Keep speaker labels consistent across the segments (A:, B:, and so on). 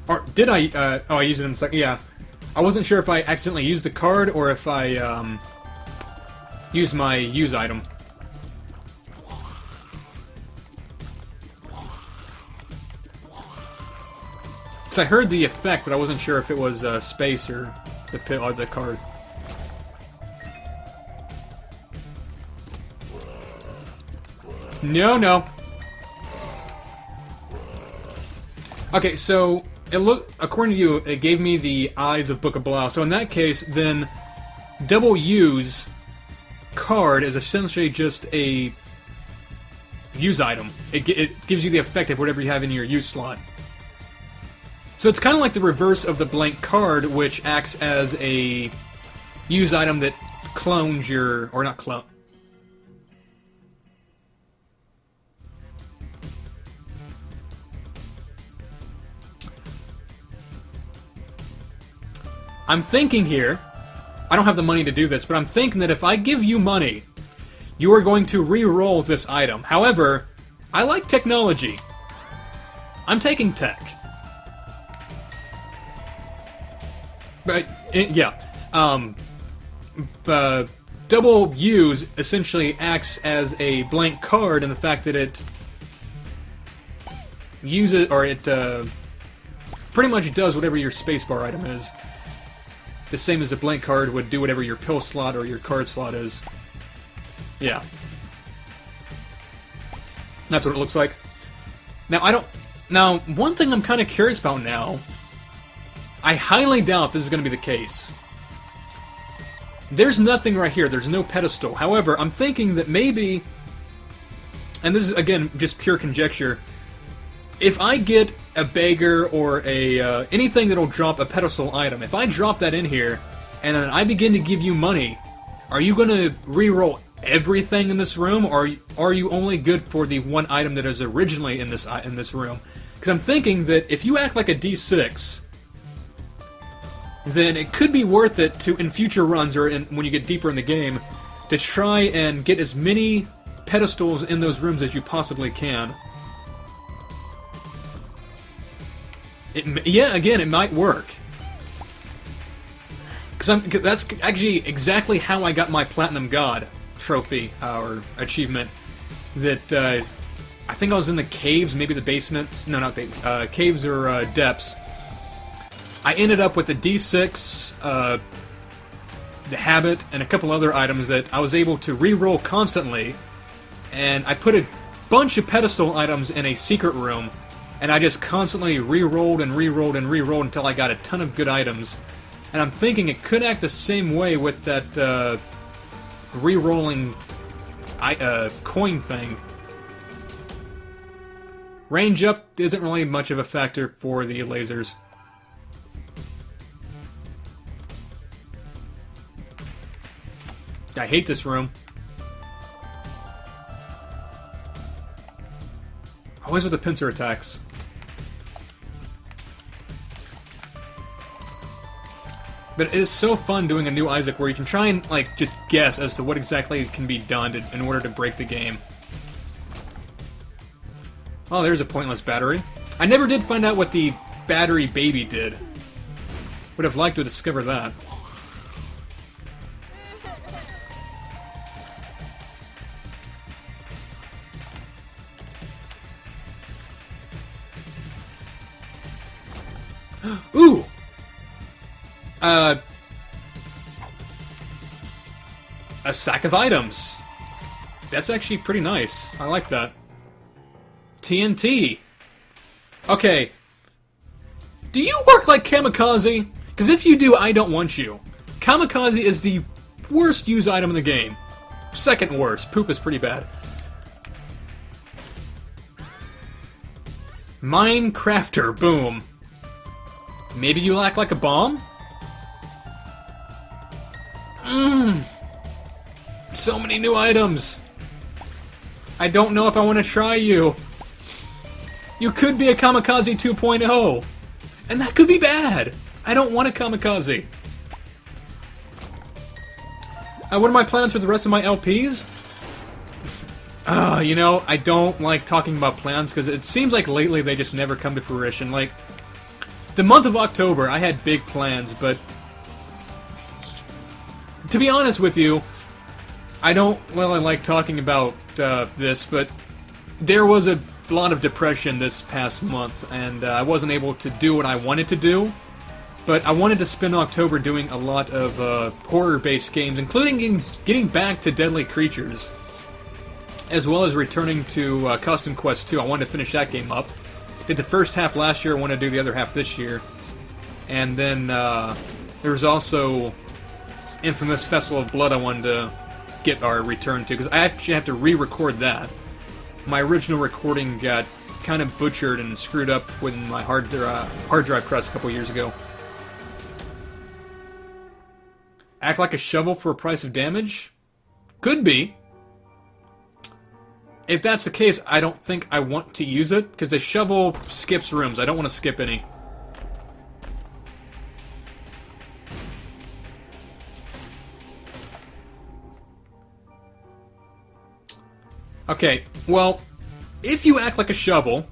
A: Or did I? Oh, I used it in a second. Yeah. I wasn't sure if I accidentally used the card or if I used my use item. So I heard the effect, but I wasn't sure if it was space or the card. No. Okay, so according to you, it gave me the Eyes of Book of Blau. So in that case, then double use card is essentially just a use item. It gives you the effect of whatever you have in your use slot. So it's kind of like the reverse of the blank card, which acts as a use item that clones your... or not clone... I'm thinking here, I don't have the money to do this, but I'm thinking that if I give you money, you are going to re-roll this item. However, I like technology. I'm taking tech. But, yeah. Double use essentially acts as a blank card in the fact that it uses, or it pretty much does whatever your spacebar item is. The same as a blank card would do whatever your pill slot or your card slot is. Yeah. That's what it looks like. Now, one thing I'm kind of curious about now, I highly doubt this is going to be the case. There's nothing right here. There's no pedestal. However, I'm thinking that maybe, and this is, again, just pure conjecture, if I get a beggar or a anything that'll drop a pedestal item, if I drop that in here, and then I begin to give you money, are you going to re-roll everything in this room, or are you only good for the one item that is originally in this room? Because I'm thinking that if you act like a D6, then it could be worth it to, in future runs, or when you get deeper in the game, to try and get as many pedestals in those rooms as you possibly can. Yeah, again, it might work. Because that's actually exactly how I got my Platinum God trophy, or achievement. That, I think I was in the caves, maybe the basement. No, not the caves or depths. I ended up with the D6, the Habit, and a couple other items that I was able to re-roll constantly. And I put a bunch of pedestal items in a secret room. And I just constantly re-rolled and re-rolled and re-rolled until I got a ton of good items. And I'm thinking it could act the same way with that re-rolling coin thing. Range up isn't really much of a factor for the lasers. I hate this room. Always with the pincer attacks. But it is so fun doing a new Isaac where you can try and, like, just guess as to what exactly can be done in order to break the game. Oh, there's a pointless battery. I never did find out what the battery baby did. Would have liked to discover that. Ooh! A sack of items. That's actually pretty nice. I like that. TNT. Okay. Do you work like Kamikaze? Because if you do, I don't want you. Kamikaze is the worst use item in the game. Second worst. Poop is pretty bad. Minecrafter. Boom. Maybe you act like a bomb? So many new items. I don't know if I want to try you. You could be a Kamikaze 2.0. And that could be bad. I don't want a Kamikaze. What are my plans for the rest of my LPs? You know, I don't like talking about plans because it seems like lately they just never come to fruition. Like, The month of October, I had big plans, but to be honest with you, I don't really like talking about this, but there was a lot of depression this past month, and I wasn't able to do what I wanted to do. But I wanted to spend October doing a lot of horror-based games, including getting back to Deadly Creatures, as well as returning to Custom Quest 2. I wanted to finish that game up. Did the first half last year, I want to do the other half this year. And then there was also Infamous Festival of Blood I wanted to get our return to, because I actually have to re-record that. My original recording got kind of butchered and screwed up when my hard drive crashed a couple years ago. Act like a shovel for a price of damage? Could be. If that's the case, I don't think I want to use it, because the shovel skips rooms. I don't want to skip any. Okay, well, if you act like a shovel,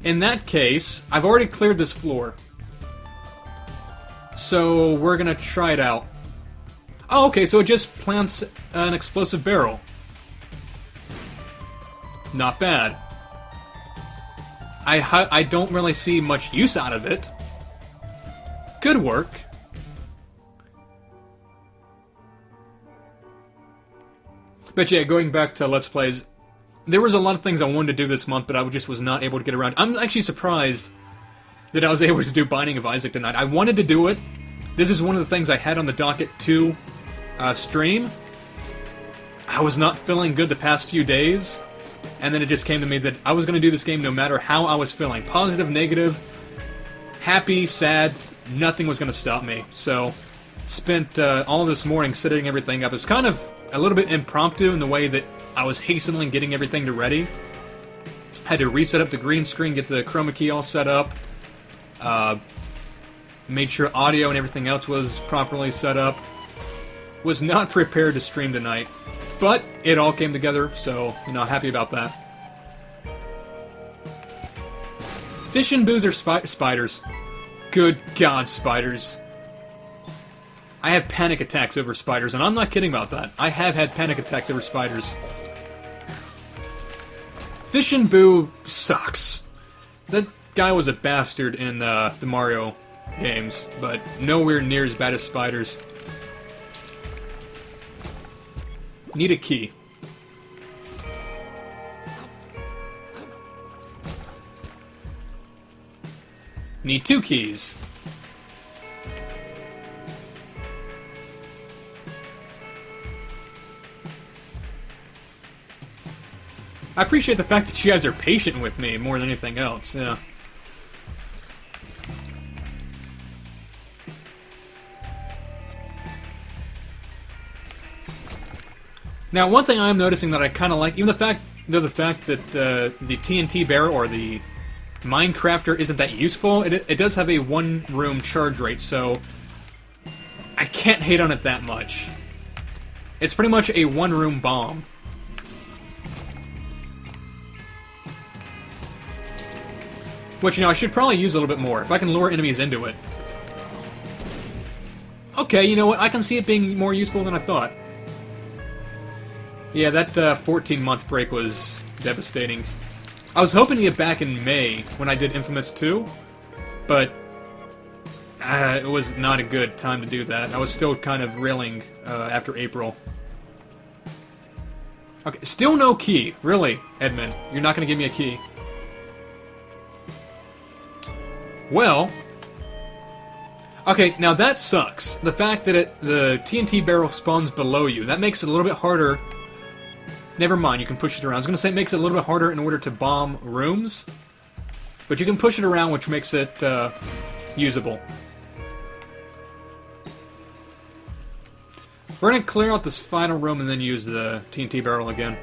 A: in that case, I've already cleared this floor. So, we're gonna try it out. Oh, okay, so it just plants an explosive barrel. Not bad. I don't really see much use out of it. Could work. But yeah, going back to Let's Plays, there was a lot of things I wanted to do this month, but I just was not able to get around. I'm actually surprised that I was able to do Binding of Isaac tonight. I wanted to do it. This is one of the things I had on the docket to stream. I was not feeling good the past few days, and then it just came to me that I was going to do this game no matter how I was feeling. Positive, negative, happy, sad, nothing was going to stop me. So, spent all this morning setting everything up. It was kind of a little bit impromptu in the way that I was hastening getting everything to ready. Had to reset up the green screen, get the chroma key all set up. Made sure audio and everything else was properly set up. Was not prepared to stream tonight, but it all came together, so, you know, happy about that. Fish and booze are spiders. Good God, spiders. I have panic attacks over spiders, and I'm not kidding about that. I have had panic attacks over spiders. Fish and Boo sucks. That guy was a bastard in the Mario games, but nowhere near as bad as spiders. Need a key. Need 2 keys. I appreciate the fact that you guys are patient with me more than anything else, yeah. Now, one thing I'm noticing that I kind of like, even the fact that the TNT barrel or the Minecrafter isn't that useful, it does have a one-room charge rate, so I can't hate on it that much. It's pretty much a one-room bomb. Which, you know, I should probably use a little bit more, if I can lure enemies into it. Okay, you know what, I can see it being more useful than I thought. Yeah, that 14-month break was devastating. I was hoping to get back in May, when I did Infamous 2, but it was not a good time to do that. I was still kind of reeling after April. Okay, still no key. Really, Edmund, you're not going to give me a key. Well, okay, now that sucks. The fact that the TNT barrel spawns below you, that makes it a little bit harder. Never mind, you can push it around. I was going to say it makes it a little bit harder in order to bomb rooms, but you can push it around, which makes it usable. We're going to clear out this final room and then use the TNT barrel again.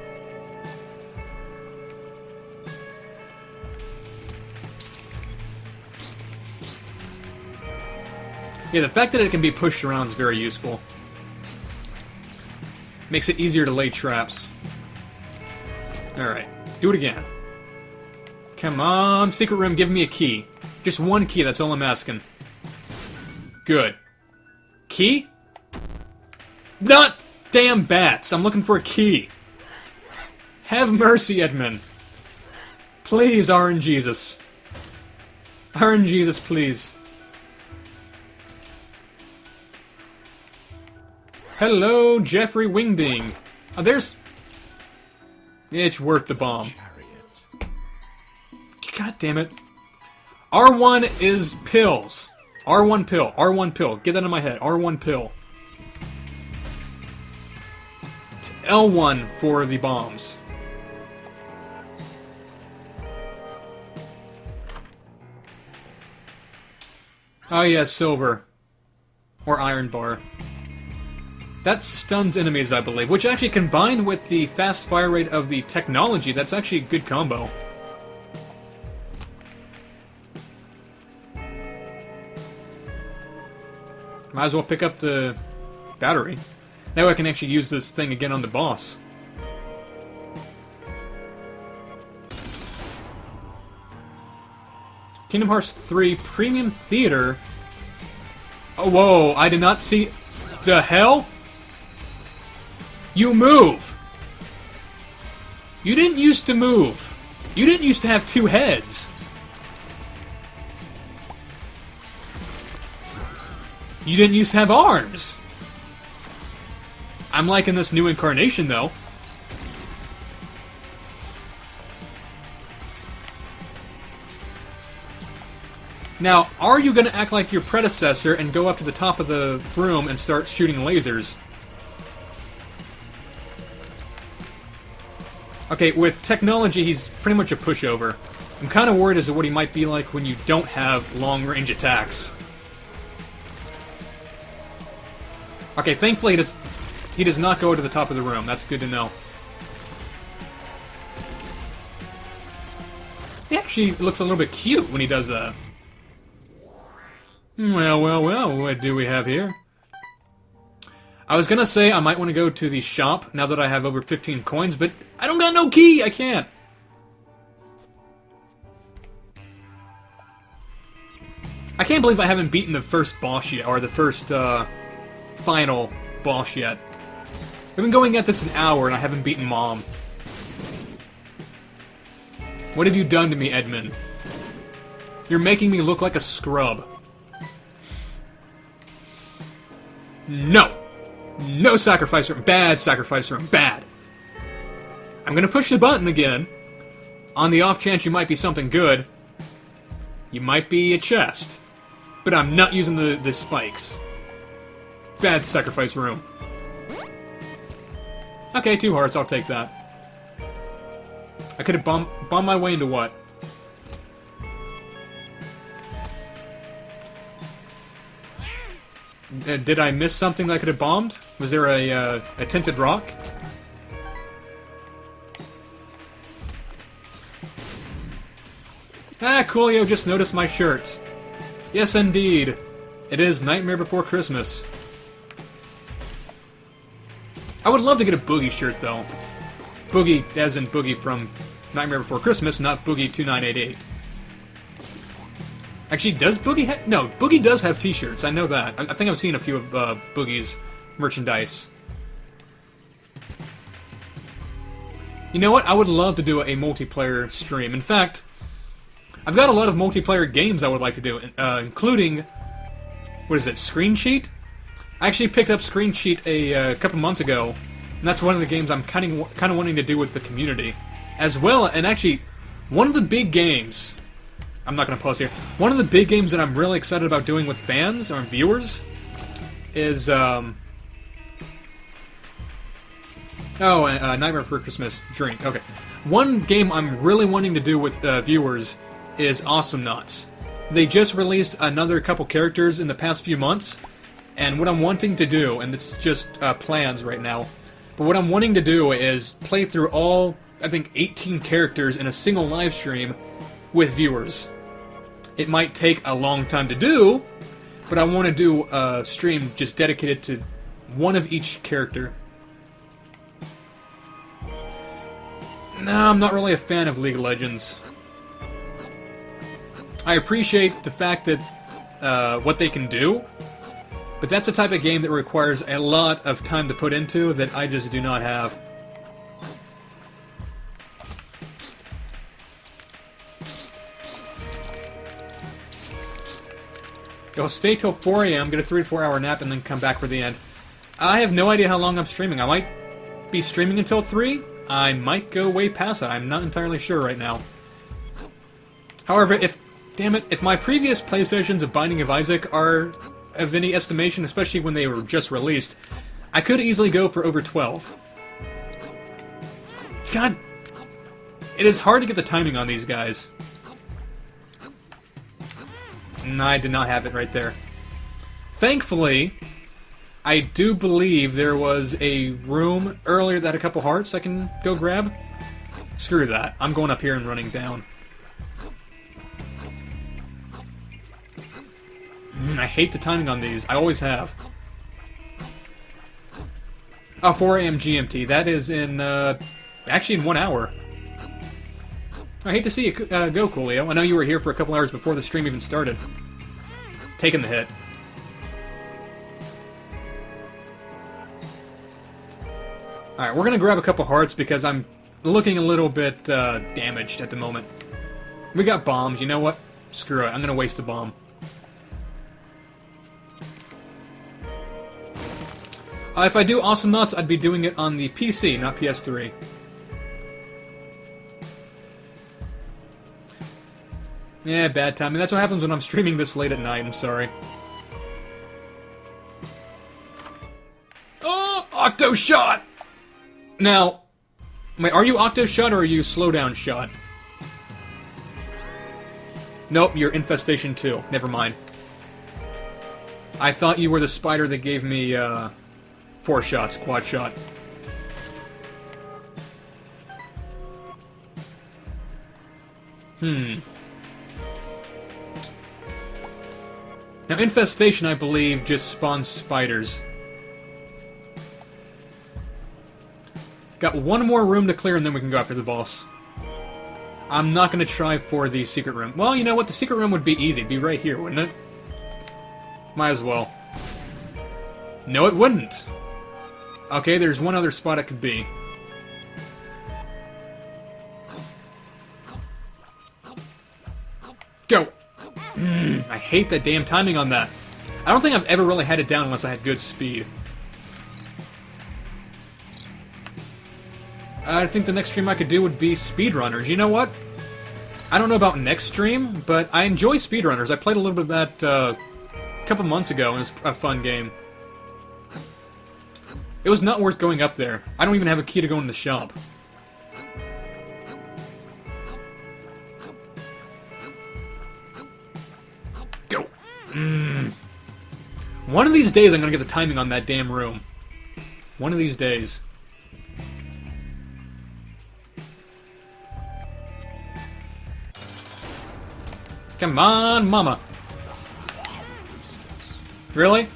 A: Yeah, the fact that it can be pushed around is very useful. Makes it easier to lay traps. Alright, do it again. Come on, secret room, give me a key. Just one key, that's all I'm asking. Good. Key? Not damn bats! I'm looking for a key. Have mercy, Edmund. Please, RNGesus. RNGesus, please. Hello, Jeffrey Wingding. Oh, there's... It's worth the bomb. God damn it. R1 is pills. R1 pill. R1 pill. Get that in my head. R1 pill. It's L1 for the bombs. Oh yeah, silver. Or iron bar. That stuns enemies, I believe, which actually combined with the fast fire rate of the technology, that's actually a good combo. Might as well pick up the battery. Now I can actually use this thing again on the boss. Kingdom Hearts 3 Premium Theater. Oh, whoa, I did not see... The hell? You move! You didn't used to move. You didn't used to have two heads. You didn't used to have arms. I'm liking this new incarnation, though. Now, are you going to act like your predecessor and go up to the top of the room and start shooting lasers? Okay, with technology, he's pretty much a pushover. I'm kind of worried as to what he might be like when you don't have long-range attacks. Okay, thankfully he does not go to the top of the room. That's good to know. He actually looks a little bit cute when he does that. Well, well, well, what do we have here? I was gonna say I might want to go to the shop now that I have over 15 coins, but I don't got no key! I can't! I can't believe I haven't beaten the first boss yet, or the first, final boss yet. We've been going at this an hour and I haven't beaten Mom. What have you done to me, Edmund? You're making me look like a scrub. No! No sacrifice room. Bad sacrifice room. Bad. I'm gonna push the button again. On the off chance you might be something good. You might be a chest. But I'm not using the spikes. Bad sacrifice room. Okay, 2 hearts, I'll take that. I could have bombed my way into what? Did I miss something that I could have bombed? Was there a tinted rock? Ah, Coolio just noticed my shirt. Yes, indeed. It is Nightmare Before Christmas. I would love to get a Boogie shirt, though. Boogie, as in Boogie from Nightmare Before Christmas, not Boogie 2988. Actually, does Boogie have... No, Boogie does have t-shirts, I know that. I think I've seen a few of Boogie's merchandise. You know what? I would love to do a multiplayer stream. In fact, I've got a lot of multiplayer games I would like to do, including... What is it? Screen Cheat? I actually picked up Screen Cheat a couple months ago, and that's one of the games I'm kind of wanting to do with the community. As well, and actually, one of the big games... I'm not going to pause here. One of the big games that I'm really excited about doing with fans, or viewers, is, Nightmare Before Christmas drink. Okay. One game I'm really wanting to do with viewers is Awesome Nuts. They just released another couple characters in the past few months, and what I'm wanting to do, and it's just plans right now, but what I'm wanting to do is play through all, I think, 18 characters in a single live stream with viewers. It might take a long time to do, but I want to do a stream just dedicated to one of each character. No, I'm not really a fan of League of Legends. I appreciate the fact that what they can do, but that's the type of game that requires a lot of time to put into that I just do not have. I'll stay till 4 a.m., get a 3 to 4 hour nap, and then come back for the end. I have no idea how long I'm streaming. I might be streaming until 3. I might go way past that. I'm not entirely sure right now. However, if my previous PlayStations of Binding of Isaac are of any estimation, especially when they were just released, I could easily go for over 12. God, it is hard to get the timing on these guys. No, I did not have it right there. Thankfully, I do believe there was a room earlier that had a couple hearts I can go grab. Screw that. I'm going up here and running down. I hate the timing on these. I always have. Oh, 4 a.m. GMT. That is in, actually in 1 hour. I hate to see you go, Coolio. I know you were here for a couple hours before the stream even started. Taking the hit. Alright, we're gonna grab a couple hearts because I'm looking a little bit damaged at the moment. We got bombs, you know what? Screw it, I'm gonna waste a bomb. If I do Awesome Nuts, I'd be doing it on the PC, not PS3. Yeah, bad timing. That's what happens when I'm streaming this late at night, I'm sorry. Oh! Octo Shot! Now, wait, are you Octo Shot or are you Slowdown Shot? Nope, you're Infestation 2. Never mind. I thought you were the spider that gave me, 4 shots, quad shot. Now, Infestation, I believe, just spawns spiders. Got one more room to clear, and then we can go after the boss. I'm not going to try for the secret room. Well, you know what? The secret room would be easy. It'd be right here, wouldn't it? Might as well. No, it wouldn't. Okay, there's one other spot it could be. Go! I hate that damn timing on that. I don't think I've ever really had it down unless I had good speed. I think the next stream I could do would be speedrunners. You know what? I don't know about next stream, but I enjoy speedrunners. I played a little bit of that a couple months ago, and it was a fun game. It was not worth going up there. I don't even have a key to go in the shop. Go! One of these days I'm gonna get the timing on that damn room. One of these days. Come on, mama. Really?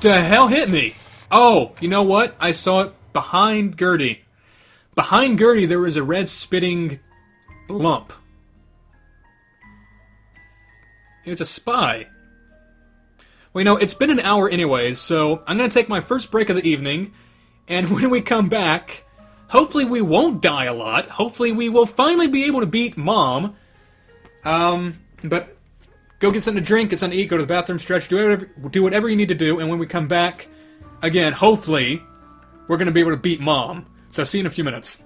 A: The hell hit me? Oh, you know what? I saw it behind Gertie. Behind Gertie there was a red spitting lump. It's a spy. Well, you know, it's been an hour anyways, so I'm going to take my first break of the evening, and when we come back, hopefully we won't die a lot. Hopefully we will finally be able to beat Mom. But go get something to drink, get something to eat, go to the bathroom, stretch, do whatever you need to do, and when we come back, again, hopefully, we're going to be able to beat Mom. So see you in a few minutes.